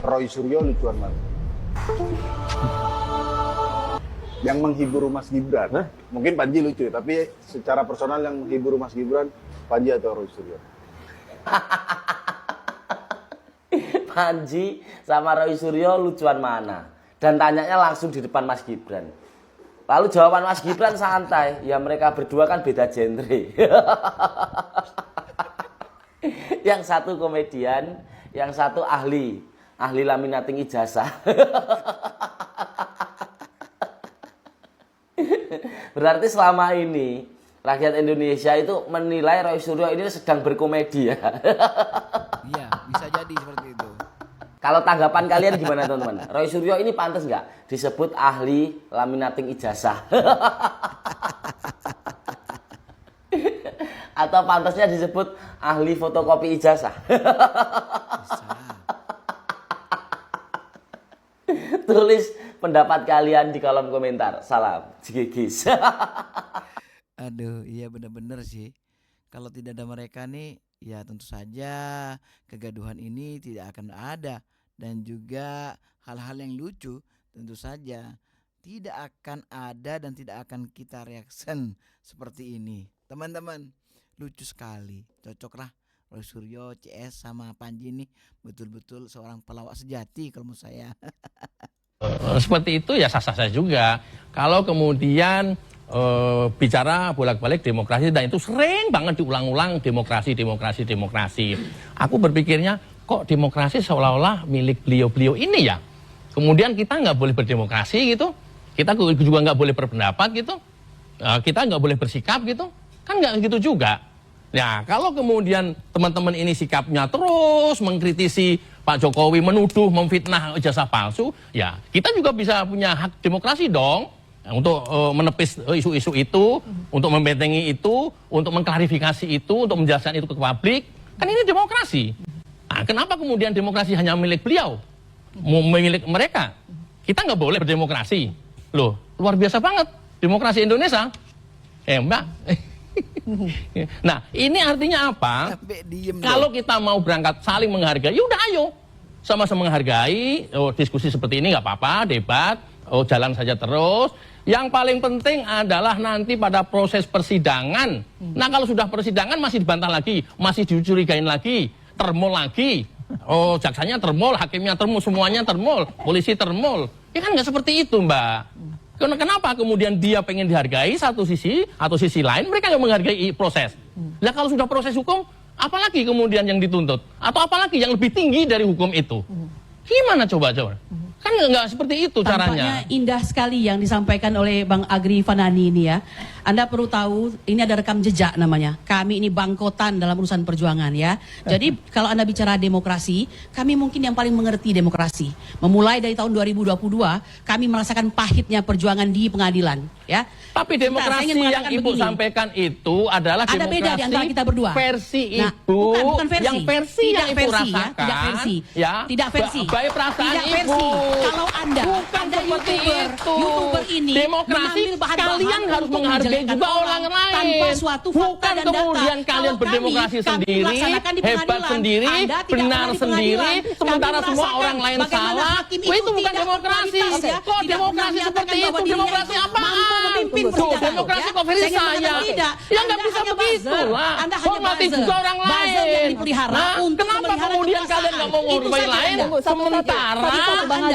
Roy Suryo lucuan mana? Yang menghibur Mas Gibran. Hah? Mungkin Panji lucu, tapi secara personal yang menghibur Mas Gibran, Panji atau Roy Suryo? Panji sama Roy Suryo lucuan mana? Dan tanyanya langsung di depan Mas Gibran. Lalu jawaban Mas Gibran santai, ya mereka berdua kan beda genre. Yang satu komedian, yang satu ahli laminating ijazah. Berarti selama ini rakyat Indonesia itu menilai Roy Suryo ini sedang berkomedi ya. Iya, bisa jadi seperti itu. Kalau tanggapan kalian gimana teman-teman? Roy Suryo ini pantas nggak disebut ahli laminating ijazah? Atau pantasnya disebut ahli fotokopi ijazah? Bisa. Tulis pendapat kalian di kolom komentar. Salam Jigigis. Aduh, iya benar-benar sih. Kalau tidak ada mereka nih, ya tentu saja kegaduhan ini tidak akan ada. Dan juga hal-hal yang lucu tentu saja tidak akan ada dan tidak akan kita reaction seperti ini. Teman-teman, lucu sekali. Cocoklah Roy Suryo, CS sama Panji ini betul-betul seorang pelawak sejati kalau menurut saya. Seperti itu ya sah-sah saja juga. Kalau kemudian bicara bolak-balik demokrasi, dan itu sering banget diulang-ulang demokrasi. Aku berpikirnya kok demokrasi seolah-olah milik beliau-beliau ini ya. Kemudian kita nggak boleh berdemokrasi gitu, kita juga nggak boleh berpendapat gitu, kita nggak boleh bersikap gitu, kan nggak gitu juga. Nah kalau kemudian teman-teman ini sikapnya terus mengkritisi Pak Jokowi, menuduh, memfitnah ijazah palsu, ya kita juga bisa punya hak demokrasi dong. Untuk menepis isu-isu itu, untuk membentengi itu, untuk mengklarifikasi itu, untuk menjelaskan itu ke publik. Kan ini demokrasi. Nah, kenapa kemudian demokrasi hanya milik beliau? Milik mereka? Kita nggak boleh berdemokrasi. Loh, luar biasa banget demokrasi Indonesia. Mbak. Nah, ini artinya apa? Sampai diem Kalau kita mau berangkat saling menghargai, yaudah ayo. Sama-sama menghargai, diskusi seperti ini nggak apa-apa, debat, jalan saja terus. Yang paling penting adalah nanti pada proses persidangan. Nah kalau sudah persidangan masih dibantah lagi, masih dicurigain lagi, termol lagi. Jaksanya termol, hakimnya termol, semuanya termol, polisi termol. Ya kan nggak seperti itu Mbak. Kenapa kemudian dia pengen dihargai satu sisi, atau sisi lain mereka nggak menghargai proses. Nah kalau sudah proses hukum, apalagi kemudian yang dituntut? Atau apalagi yang lebih tinggi dari hukum itu? Gimana coba? Kan nggak seperti itu caranya. Tampaknya indah sekali yang disampaikan oleh Bang Agri Fanani ini ya. Anda perlu tahu, ini ada rekam jejak namanya. Kami ini bangkotan dalam urusan perjuangan ya. Jadi kalau Anda bicara demokrasi, kami mungkin yang paling mengerti demokrasi. Memulai dari tahun 2022, kami merasakan pahitnya perjuangan di pengadilan ya. Tapi demokrasi yang Ibu sampaikan itu adalah ada demokrasi beda di antara kita berdua. Versi Nah, Ibu, bukan versi. yang versi Tidak yang Ibu versi, ya. rasakan. Tidak versi. Ya. Tidak versi. Baik perasaan Tidak Ibu. versi. Kalau Anda seperti YouTuber ini demokrasi, mengambil bahan-bahan kalian harus untuk menghargai menjelekkan juga orang lain. tanpa suatu fakta Bukan dan kemudian data. kalian Kalau berdemokrasi kami sendiri, melaksanakan di hebat pengadilan. sendiri, Anda tidak benar pernah di sendiri, pengadilan. sementara Kami semua merasakan orang lain bagaimana salah. hakim Wah, itu bukan tidak demokrasi. berkualitas, ya. Kok Tidak demokrasi pernah seperti menyatakan itu? bahwa dirinya Demokrasi itu apaan? mampu memimpin Tuh, persidangan, demokrasi ya. kok versi Saya ingin saya. mengatakan tidak. Ya nggak Anda bisa hanya begitu buzzer. lah. Anda hanya Hormati buzzer. juga orang lain. Buzzer yang dipelihara Nah, untuk kenapa memelihara kemudian kalian nggak mau kekuasaan. Itu ngurus saja lain? Anda. Sementara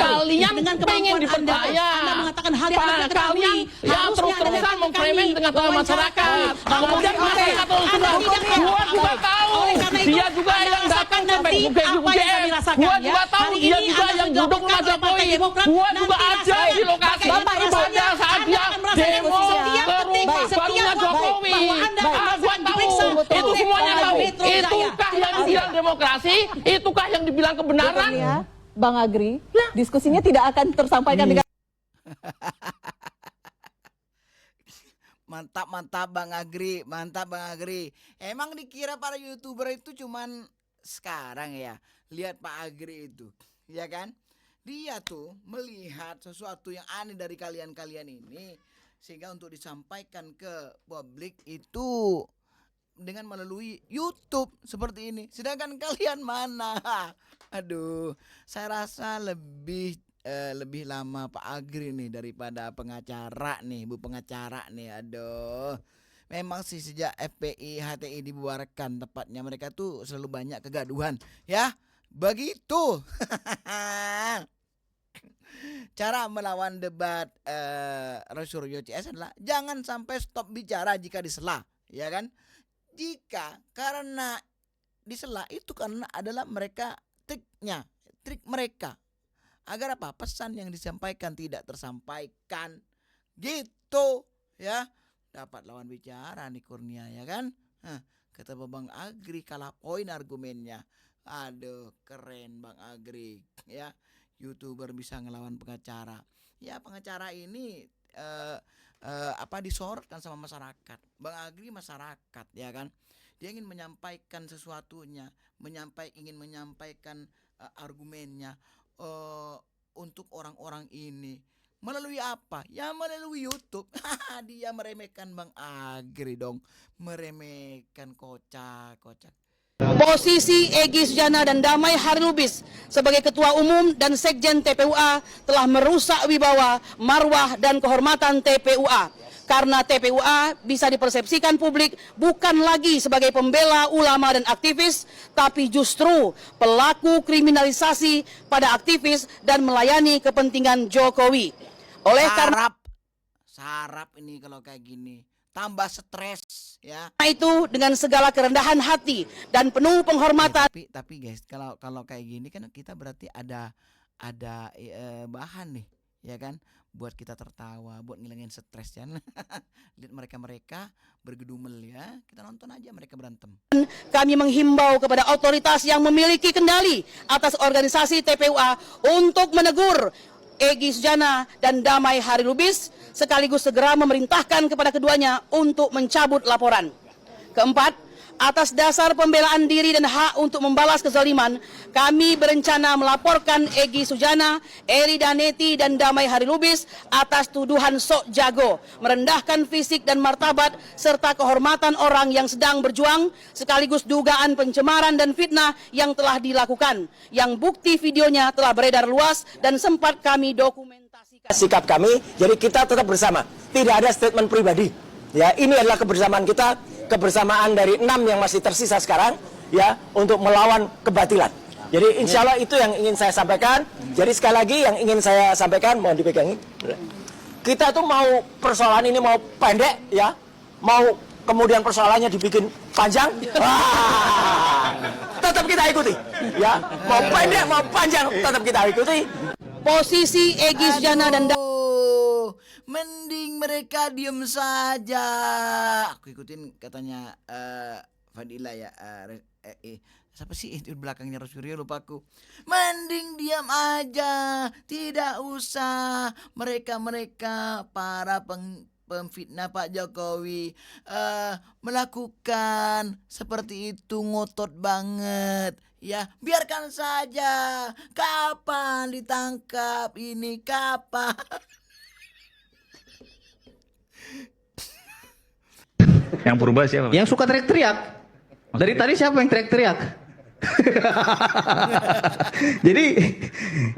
kalian dengan pengen kemampuan dipercaya. Anda mengatakan hal yang Anda ketahui. Kalian ya Harusnya terus-terusan Anda mengklaim di tengah-tengah masyarakat. Kemudian masyarakat terus Anda sudah, tidak tahu. gua juga tahu. Oleh karena itu, Dia juga Anda yang datang rasakan sampai nanti UGM. apa yang kami rasakan, Gua ya. juga tahu Hari dia ini juga Anda yang sudah duduk rumah bukan oleh Partai Jokowi. Demokrat. Gua Nanti juga ada rasakan di lokasi. bagaimana Pada saat dia Anda akan merasakan demo setiap ke detik, rumah setiap barunya waktu Jokowi. bahwa Anda akan Gua merasakan tahu. diperiksa Itu oleh semuanya Polda tahu. Metro Jaya. Itukah yang dibilang demokrasi? Itukah yang dibilang kebenaran? Ya, Bang Agri, diskusinya tidak akan tersampaikan dengan Mantap Bang Agri, mantap Bang Agri. Emang dikira para YouTuber itu cuman sekarang ya. Lihat Pak Agri itu, ya kan? Dia tuh melihat sesuatu yang aneh dari kalian-kalian ini, sehingga untuk disampaikan ke publik itu dengan melalui YouTube seperti ini. Sedangkan kalian mana? Aduh, saya rasa lebih lama Pak Agri nih daripada pengacara nih, Bu pengacara nih. Aduh. Memang sih sejak FPI HTI dibubarkan, tepatnya mereka tuh selalu banyak kegaduhan, ya. Begitu. Cara melawan debat Roy Suryo CS adalah jangan sampai stop bicara jika disela, ya kan? Jika karena disela itu karena adalah mereka trik mereka agar apa? Pesan yang disampaikan tidak tersampaikan, gitu, ya. Dapat lawan bicara nih Kurnia, ya kan? Kata Bang Agri kalah poin argumennya. Aduh, keren Bang Agri, ya. YouTuber bisa ngelawan pengacara. Ya, pengacara ini disorotkan sama masyarakat. Bang Agri masyarakat, ya kan? Dia ingin menyampaikan sesuatunya, ingin menyampaikan argumennya untuk orang-orang ini. Melalui apa? Ya melalui YouTube. Dia meremehkan Bang Agri dong. Meremehkan, kocak. Posisi Egy Sujana dan Damai Harilubis sebagai Ketua Umum dan Sekjen TPUA telah merusak wibawa, marwah, dan kehormatan TPUA. Karena TPUA bisa dipersepsikan publik bukan lagi sebagai pembela ulama dan aktivis, tapi justru pelaku kriminalisasi pada aktivis dan melayani kepentingan Jokowi. Oleh karena sarap ini kalau kayak gini, tambah stres, ya. Itu dengan segala kerendahan hati dan penuh penghormatan. Tapi guys, kalau kayak gini kan kita berarti ada bahan nih, ya kan? Buat kita tertawa, buat ngilangin stres ya. Lihat mereka bergedumel, ya. Kita nonton aja mereka berantem. Kami menghimbau kepada otoritas yang memiliki kendali atas organisasi TPUA untuk menegur Egy Sujana dan Damai Harilubis sekaligus segera memerintahkan kepada keduanya untuk mencabut laporan. Keempat, atas dasar pembelaan diri dan hak untuk membalas kezaliman, kami berencana melaporkan Egy Sujana, Eri Daneti, dan Damai Harilubis atas tuduhan sok jago, merendahkan fisik dan martabat, serta kehormatan orang yang sedang berjuang, sekaligus dugaan pencemaran dan fitnah yang telah dilakukan, yang bukti videonya telah beredar luas dan sempat kami dokumentasikan. Sikap kami, jadi kita tetap bersama, tidak ada statement pribadi. Ya, ini adalah kebersamaan kita, kebersamaan dari 6 yang masih tersisa sekarang, ya, untuk melawan kebatilan. Jadi insya Allah itu yang ingin saya sampaikan. Jadi sekali lagi yang ingin saya sampaikan, mohon dipegangin. Kita tuh mau persoalan ini mau pendek, ya, mau kemudian persoalannya dibikin panjang, tetap kita ikuti, ya. Mau pendek mau panjang tetap kita ikuti. Posisi Egy Sujana dan mending mereka diem saja. Aku ikutin katanya Fadila, ya. Siapa sih itu belakangnya Rosuryo, lupa aku. Mending diam aja, tidak usah mereka para pemfitnah Pak Jokowi melakukan seperti itu, ngotot banget. Ya, biarkan saja. Kapan ditangkap ini? Kapan? Yang berubah siapa? Yang suka teriak-teriak. Dari tadi siapa yang teriak-teriak?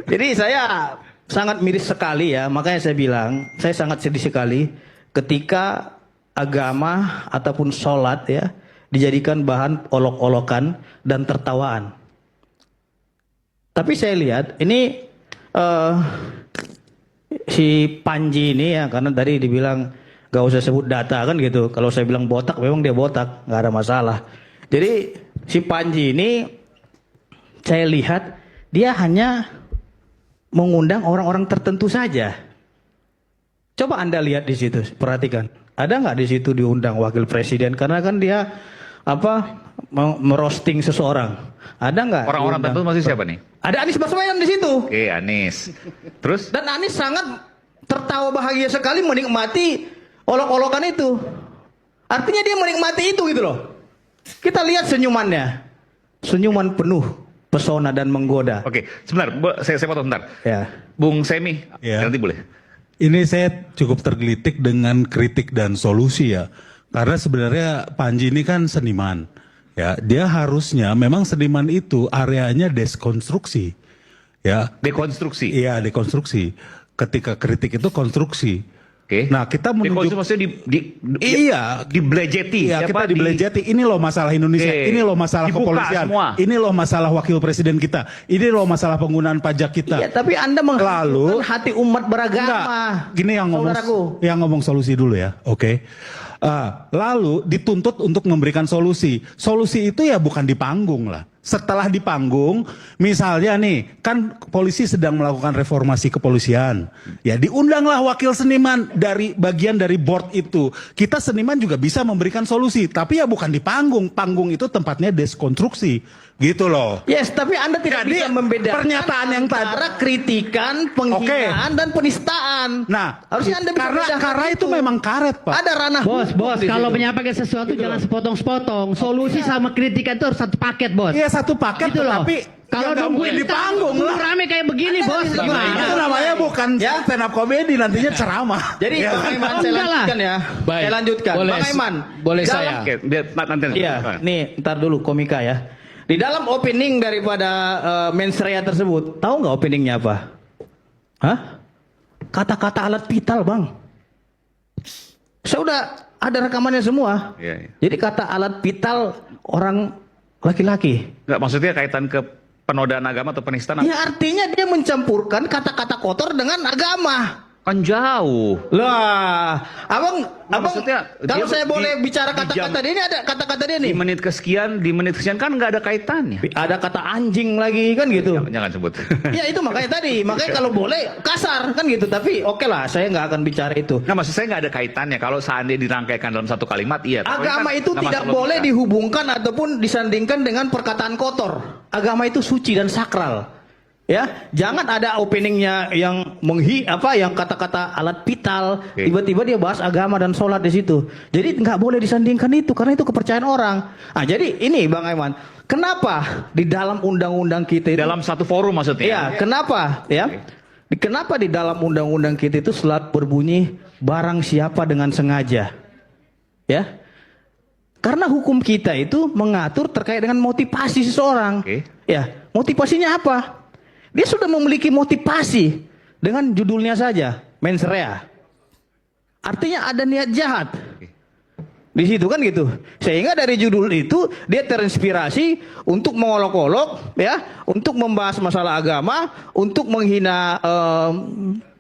jadi saya sangat miris sekali, ya. Makanya saya bilang, saya sangat sedih sekali ketika agama ataupun sholat, ya, dijadikan bahan olok-olokan dan tertawaan. Tapi saya lihat ini si Panji ini, ya, karena tadi dibilang gak usah sebut data kan gitu. Kalau saya bilang botak, memang dia botak, gak ada masalah. Jadi si Panji ini saya lihat dia hanya mengundang orang-orang tertentu saja. Coba Anda lihat di situ, perhatikan. Ada nggak di situ diundang wakil presiden? Karena kan dia merosting seseorang. Ada nggak? Orang-orang tertentu masih siapa nih? Ada Anies Baswedan di situ. Oke, Anies. Terus? Dan Anies sangat tertawa bahagia sekali menikmati olok-olokan itu. Artinya dia menikmati itu gitu loh. Kita lihat senyumannya. Senyuman penuh pesona dan menggoda. Oke, sebentar. Saya potong sebentar. Ya. Bung Semi, Ya. nanti boleh. Ini saya cukup tergelitik dengan kritik dan solusi, ya. Karena sebenarnya Panji ini kan seniman. Ya, dia harusnya memang seniman itu areanya deskonstruksi. Ya. Dekonstruksi. Iya, dekonstruksi. Ketika kritik itu konstruksi. Oke. Nah, kita menuju maksudnya iya, dibelejeti. iya, kita dibelejeti. Ini loh masalah Indonesia. Oke. Ini loh masalah Dibuka kepolisian. semua. Ini loh masalah wakil presiden kita. Ini loh masalah penggunaan pajak kita. Iya, tapi Anda menghancurkan hati umat beragama. Gini Saudaraku. yang ngomong solusi dulu ya, oke? Lalu dituntut untuk memberikan solusi. Solusi itu ya bukan di panggung lah. Setelah di panggung, misalnya nih, kan polisi sedang melakukan reformasi kepolisian. Ya diundanglah wakil seniman dari bagian dari board itu. Kita seniman juga bisa memberikan solusi, tapi ya bukan di panggung. Panggung itu tempatnya deskonstruksi. Gitu loh. Yes, tapi Anda tidak Jadi, bisa membedakan pernyataan yang antara kritikan, penghinaan dan penistaan. Nah, harusnya Anda bisa bedakan karena itu memang karet, Pak. Ada ranah Bos, hukum di kalau situ. menyampaikan sesuatu jangan sepotong-sepotong. Solusi sama kritikan itu harus satu paket, Bos. Iya, satu paket, Gitu loh. tapi kalau ya nggak nungguin mungkin di panggung lah. rame kayak begini, Bos. Itu Gimana? namanya bukan stand up comedy, nantinya ceramah. Jadi Ya. Bang Aiman saya Enggak lah. lanjutkan ya. Baik. Saya lanjutkan. Boleh. Bang Aiman. Boleh dalam- saya. Oke, nanti. Iya, nih ntar dulu komika ya. Di dalam opening daripada mensrea tersebut, tahu nggak openingnya apa? Hah? Kata-kata alat vital, Bang. Saya udah ada rekamannya semua. Iya, iya. Jadi kata alat vital orang laki-laki. Nggak, maksudnya kaitan ke penodaan agama atau penistaan? Ya artinya dia mencampurkan kata-kata kotor dengan agama. Kan jauh. Lah, abang, maksudnya, kalau dia saya di- boleh bicara di kata-kata jam- dia ini ada kata-kata dia Di nih. menit kesekian kan nggak ada kaitannya. Ada kata anjing lagi kan gitu. Jangan sebut. Ya itu makanya tadi, makanya kalau boleh kasar kan gitu. Tapi oke lah, saya nggak akan bicara itu. Nah, maksud saya nggak ada kaitannya. Kalau seandainya dirangkaikan dalam satu kalimat, iya. Tapi Agama kan itu nggak tidak masuk boleh logika. dihubungkan ataupun disandingkan dengan perkataan kotor. Agama itu suci dan sakral. Ya, jangan ada openingnya yang yang kata-kata alat vital, Oke. tiba-tiba dia bahas agama dan sholat di situ. Jadi nggak boleh disandingkan itu karena itu kepercayaan orang. Ah, jadi ini Bang Aiman, kenapa di dalam undang-undang kita itu Dalam satu forum maksudnya. Iya, kenapa? Ya, kenapa di dalam undang-undang kita itu selalu berbunyi barang siapa dengan sengaja? Ya, karena hukum kita itu mengatur terkait dengan motivasi seseorang. Oke. Ya, motivasinya apa? Dia sudah memiliki motivasi dengan judulnya saja, mens rea. Artinya ada niat jahat. Di situ kan gitu. Sehingga dari judul itu dia terinspirasi untuk mengolok-olok ya, untuk membahas masalah agama, untuk menghina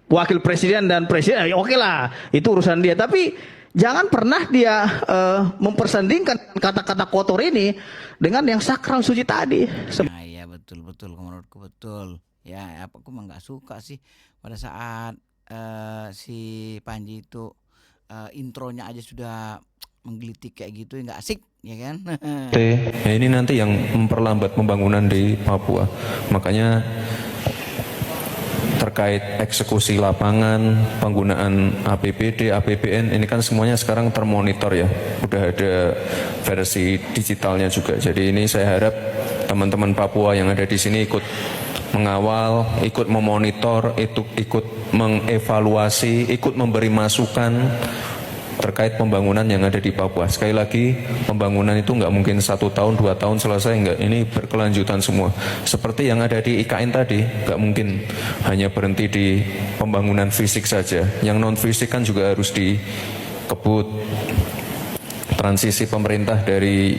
wakil presiden dan presiden. Oke lah, itu urusan dia. Tapi jangan pernah dia mempersandingkan kata-kata kotor ini dengan yang sakral suci tadi. Nah, iya betul menurutku betul. Ya, aku mah nggak suka sih pada saat si Panji itu intronya aja sudah menggelitik kayak gitu, ya nggak asik, ya kan? Ya ini nanti yang memperlambat pembangunan di Papua. Makanya terkait eksekusi lapangan, penggunaan APBD, APBN, ini kan semuanya sekarang termonitor ya. Udah ada versi digitalnya juga. Jadi ini saya harap teman-teman Papua yang ada di sini ikut mengawal, ikut memonitor, ikut mengevaluasi, ikut memberi masukan terkait pembangunan yang ada di Papua. Sekali lagi, pembangunan itu nggak mungkin 1 tahun, 2 tahun selesai, nggak. Ini berkelanjutan semua. Seperti yang ada di IKN tadi, nggak mungkin hanya berhenti di pembangunan fisik saja. Yang non fisik kan juga harus dikebut. Transisi pemerintah dari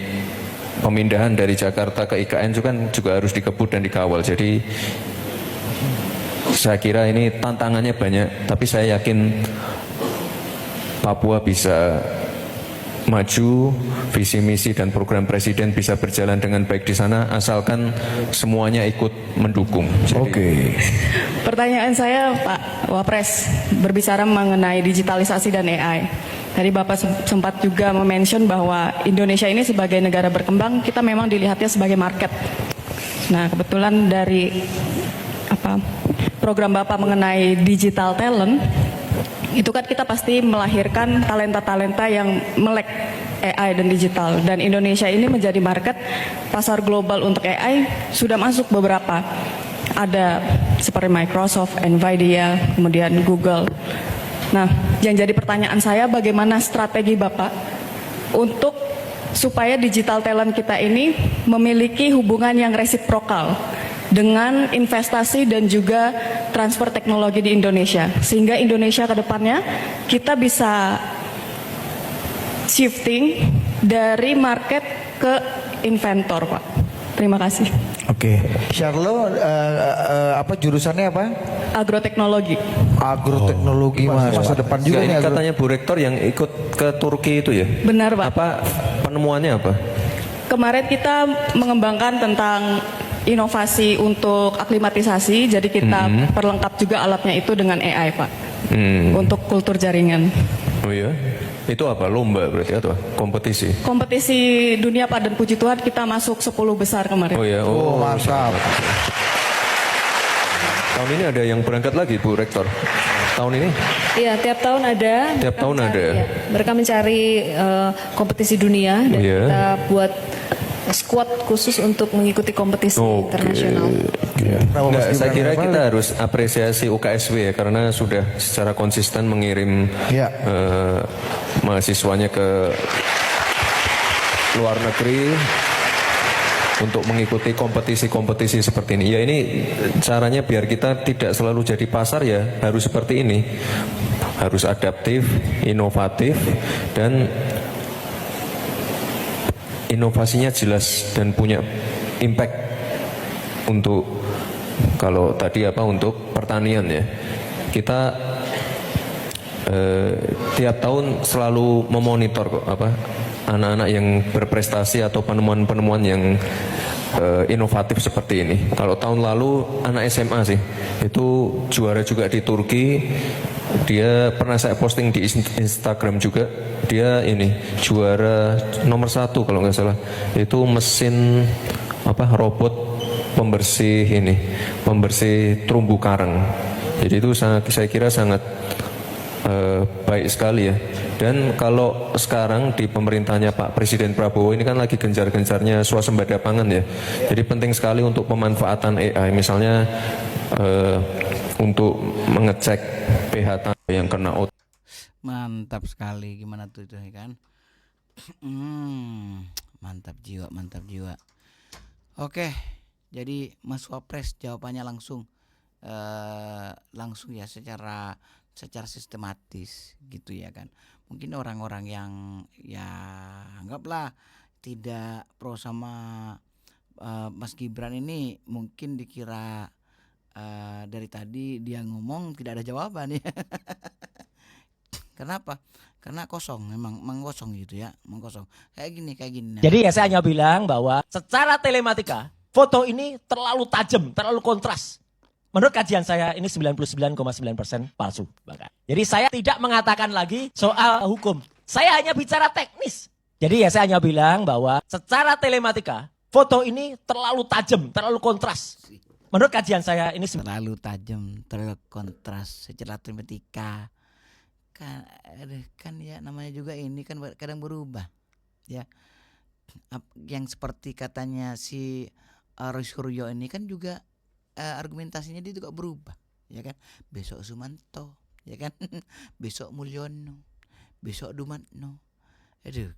pemindahan dari Jakarta ke IKN juga harus dikebut dan dikawal. Jadi saya kira ini tantangannya banyak, tapi saya yakin Papua bisa maju, visi misi dan program presiden bisa berjalan dengan baik di sana, asalkan semuanya ikut mendukung. Oke. Pertanyaan saya Pak Wapres berbicara mengenai digitalisasi dan AI. Tadi Bapak sempat juga mention bahwa Indonesia ini sebagai negara berkembang, kita memang dilihatnya sebagai market. Nah, kebetulan dari program Bapak mengenai digital talent, itu kan kita pasti melahirkan talenta-talenta yang melek AI dan digital. Dan Indonesia ini menjadi market, pasar global untuk AI sudah masuk beberapa. Ada seperti Microsoft, Nvidia, kemudian Google. Nah, yang jadi pertanyaan saya bagaimana strategi Bapak untuk supaya digital talent kita ini memiliki hubungan yang resiprokal dengan investasi dan juga transfer teknologi di Indonesia, sehingga Indonesia ke depannya kita bisa shifting dari market ke inventor, Pak. Terima kasih. Oke, Charlo apa jurusannya apa? Agroteknologi. Agroteknologi, masa depan juga ini nih. katanya Bu Rektor yang ikut ke Turki itu ya? Benar, Pak. Apa penemuannya apa? Kemarin kita mengembangkan tentang inovasi untuk aklimatisasi, jadi kita perlengkap juga alatnya itu dengan AI, Pak, untuk kultur jaringan. Oh iya? Itu apa? Lomba berarti atau kompetisi? Kompetisi dunia, Pak, dan puji Tuhan kita masuk 10 besar kemarin. Oh ya, mantap. Tahun ini ada yang berangkat lagi, Bu Rektor? Tahun ini? Iya, tiap tahun ada. Tiap tahun ada. Ya. Mereka mencari kompetisi dunia dan kita buat squad khusus untuk mengikuti kompetisi internasional. Enggak, saya kira kita harus apresiasi UKSW ya, karena sudah secara konsisten mengirim mahasiswanya ke luar negeri untuk mengikuti kompetisi-kompetisi seperti ini. Ya, ini caranya biar kita tidak selalu jadi pasar, ya harus seperti ini. Harus adaptif, inovatif, dan inovasinya jelas dan punya impact untuk, kalau tadi apa, untuk pertanian ya. Kita tiap tahun selalu memonitor kok apa anak-anak yang berprestasi atau penemuan-penemuan yang inovatif seperti ini. Kalau tahun lalu anak SMA sih, itu juara juga di Turki. Dia pernah saya posting di Instagram juga. Dia ini juara nomor 1 kalau nggak salah. Itu mesin apa, robot pembersih ini, pembersih terumbu karang. Jadi itu sangat, saya kira sangat baik sekali ya. Dan kalau sekarang di pemerintahnya Pak Presiden Prabowo ini kan lagi gencar-gencarnya swasembada pangan ya. Jadi penting sekali untuk pemanfaatan AI, misalnya untuk mengecek pH tanah yang kena OT. Mantap sekali, gimana tuh itu kan? Mantap jiwa, mantap jiwa. Oke, jadi Mas Wapres jawabannya langsung ya, secara sistematis gitu ya kan. Mungkin orang-orang yang ya anggaplah tidak pro sama Mas Gibran ini mungkin dikira dari tadi dia ngomong tidak ada jawaban ya. Kenapa? Karena kosong, memang kosong gitu ya, memang kosong. Kayak gini. Jadi ya saya hanya bilang bahwa secara telematika foto ini terlalu tajam, terlalu kontras. Menurut kajian saya ini 99,9% palsu, bahkan. Jadi saya tidak mengatakan lagi soal hukum. Saya hanya bicara teknis. Jadi ya saya hanya bilang bahwa secara telematika foto ini terlalu tajam, terlalu kontras. Menurut kajian saya ini terlalu tajam, terlalu kontras secara telematika. Kan ya namanya juga ini kan kadang berubah. Ya. Yang seperti katanya si Roy Suryo ini kan juga argumentasinya dia juga berubah, ya kan? Besok Sumanto, ya kan? Besok Mulyono, besok Dumatno. Aduh.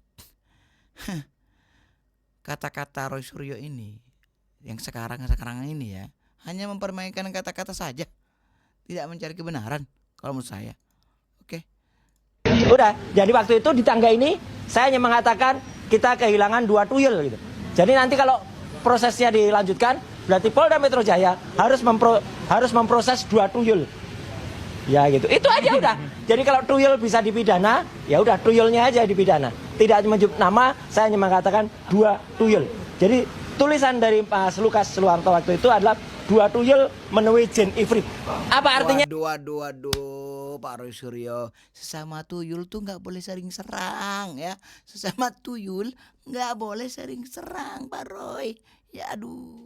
Kata-kata Roy Suryo ini yang sekarang ini ya, hanya mempermainkan kata-kata saja. Tidak mencari kebenaran kalau menurut saya. Oke. Udah, jadi waktu itu di tangga ini saya hanya mengatakan kita kehilangan 2 tuyul gitu. Jadi nanti kalau prosesnya dilanjutkan, berarti Polda Metro Jaya harus memproses 2 tuyul. Ya gitu. Itu aja udah. Jadi kalau tuyul bisa dipidana, ya udah tuyulnya aja dipidana. Tidak menyebut nama, saya hanya mengatakan 2 tuyul. Jadi tulisan dari Mas Lukas Luarto waktu itu adalah 2 tuyul menemui jin ifrit. Apa artinya? Waduh, Pak Roy Suryo, sesama tuyul tuh nggak boleh saling serang ya. Sesama tuyul nggak boleh saling serang, Pak Roy. Ya aduh.